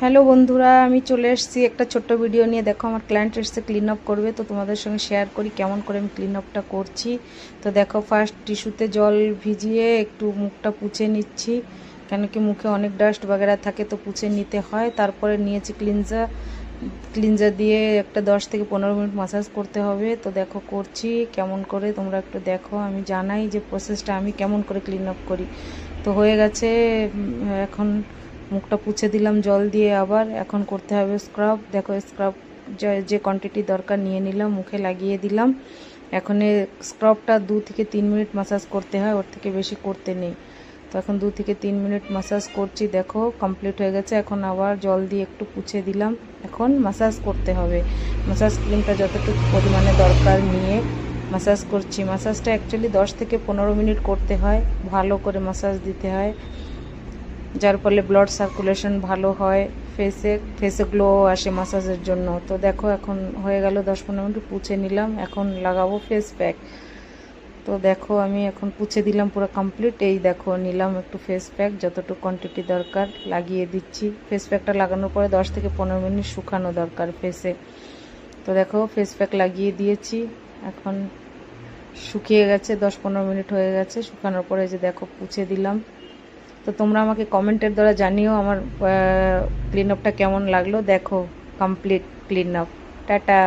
Hello বন্ধুরা, আমি চলে এসেছি একটা ছোট্ট ভিডিও নিয়ে। দেখো, আমার ক্লায়েন্ট এসে ক্লিন আপ করবে, তো তোমাদের সঙ্গে শেয়ার করি কেমন করে আমি ক্লিন আপটা করছি। তো দেখো, ফার্স্ট টিস্যুতে জল ভিজিয়ে একটু মুখটা পুছে নিচ্ছি, কেন কি মুখে অনেক ডাস্ট বাগেরা থাকে, তো পুছে নিতে হয়। তারপরে নিয়েছি ক্লিনজার দিয়ে একটা 10 থেকে 15 মিনিট মাসাজ করতে হবে। তো দেখো করছি কেমন করে, তোমরা একটু দেখো। আমি জানাই যে প্রসেসটা আমি কেমন করে ক্লিন আপ করি। তো হয়ে গেছে। এখন মুখটা পুছে দিলাম জল দিয়ে। আবার এখন করতে হবে স্ক্রাব। দেখো, স্ক্রাব যে কোয়ান্টিটি দরকার নিয়ে নিলাম, মুখে লাগিয়ে দিলাম। এখন স্ক্রাবটা 2 থেকে 3 মিনিট মাসাজ করতে হয়, ওর থেকে বেশি করতে নেই। তো এখন 2 থেকে 3 মিনিট মাসাজ করছি। দেখো কমপ্লিট হয়ে গেছে। এখন আবার জল দিয়ে একটু পুছে দিলাম। এখন মাসাজ করতে হবে। মাসাজ ক্রিমটা যতটুকু পরিমাণে দরকার নিয়ে মাসাজ করছি। মাসাজটা অ্যাকচুয়ালি 10 থেকে 15 মিনিট করতে হয়, ভালো করে মাসাজ দিতে হয়, যার ফলে ব্লাড সার্কুলেশন ভালো হয়, ফেসে গ্লো আসে মাসাজের জন্য। তো দেখো এখন হয়ে গেল 10-15 মিনিট পুছে নিলাম। এখন লাগাবো ফেস প্যাক। তো দেখো আমি এখন পুছে দিলাম পুরো কমপ্লিট। এই দেখো নিলাম একটু ফেস প্যাক, যতটুকু কোয়ান্টিটি দরকার লাগিয়ে দিচ্ছি। ফেস প্যাকটা লাগানোর পরে 10 থেকে 15 মিনিট শুকানো দরকার ফেসে। তো দেখো ফেস প্যাক লাগিয়ে দিয়েছি। এখন শুকিয়ে গেছে, 10-15 মিনিট হয়ে গেছে। শুকানোর পরে যে দেখো পুছে দিলাম। তো তোমরা আমাকে কমেন্টের দ্বারা জানিও আমার ক্লিন আপটা কেমন লাগলো। দেখো কমপ্লিট ক্লিন আপ। টাটা।